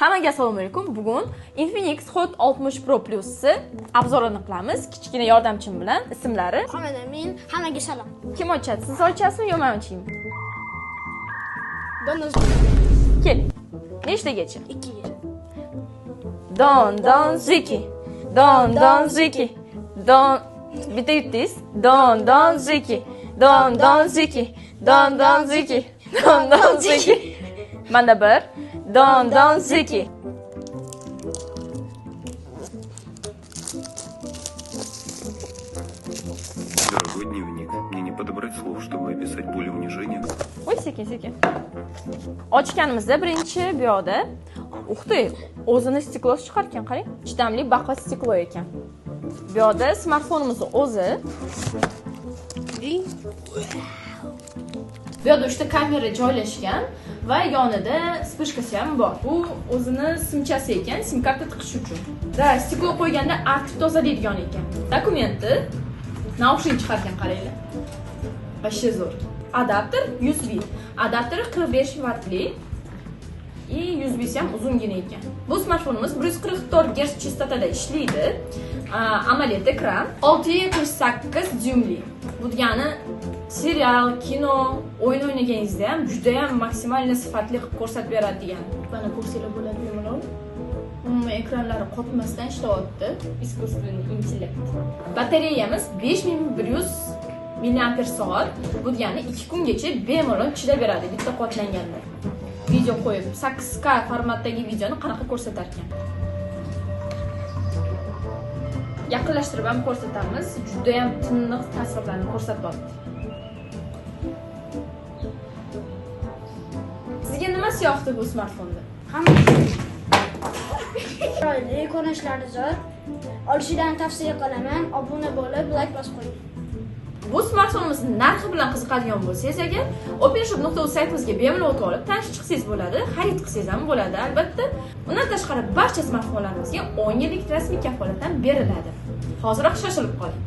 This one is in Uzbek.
Hammaga assalomu alaykum. Bugun Infinix Hot 60 Pro Plus'ni obzorini qilamiz. Kichkina yordamchim bilan. Ismlari? Xonada men. Hammaga salom. Kim ochadi? Siz ochasizmi yo men ochaymi? Donoz. Kel. Nechtagacha? 2 ga. Don don ziki. Don don ziki. Don bitta yutdingiz. Don don ziki. Don don ziki. Don don ziki. Don don ziki. Mana bir. Don don ziki. Дорогой дневник, мне не подобрать слов, чтобы описать боль и унижение. Voy sekin. Ochganimizda birinchi bu yoqda uxtay, o'zini stiklosi chiqar ekan, qarang. Chidamli baqa stiklo ekan. Bu yoqda smartfonimiz o'zi. Bu yoqda 3 ta kamera joylashgan va yonida spishkasi ham bor. Bu o'zini simchasi ekan, sim karta tiqish uchun. Da stiklo qo'yganda artib tozalaydigan ekan. Dokumenti naushnik chiqargan, qaranglar. Вообще zo'r. Adapter USB. Adapteri 45 wattli. И USB ham uzungina ekan. Bu smartfonimiz 144 Hz chastotada ishlaydi. AMOLED ekran, 6.78 dyumli. Bu degani serial, kino, o'yin o'ynaganingizda ham juda ham maksimal sifatli qilib ko'rsatib beradi degan. Mana ko'rsanglar bo'ladi bemalol. Ekranlari qotmasdan ishlayapti. Искусственный интеллект. Batareyamiz 5100 mAh. Bu degani 2 kungacha bemalol chidab beradi bitta qotlanganda. Video qo'yib 8K formatdagi videoni qanaqa ko'rsatar ekan. Yaqinlashtirib ham ko'rsatamiz. Juda ham tiniq tasvirlarni ko'rsatyapti. Sizga nimasi yoqdi bu smartfonda? Hamma chiroyli, ko'rinishlari zo'r. Olishingizni tavsiya qilaman. Obuna bo'lib, like bosib qo'ying. Bu smartfonimizning narxi bilan qiziqadigan bo'lsangiz agar openshop.uz saytimizga bemalol o'tib olib tanishib chiqsangiz bo'ladi, xarid qilsangiz ham bo'ladi albatta. Undan tashqari barcha smartfonlarimizga 10 yillik rasmiy kafolat ham beriladi. Hoziroq shoshilib qoling.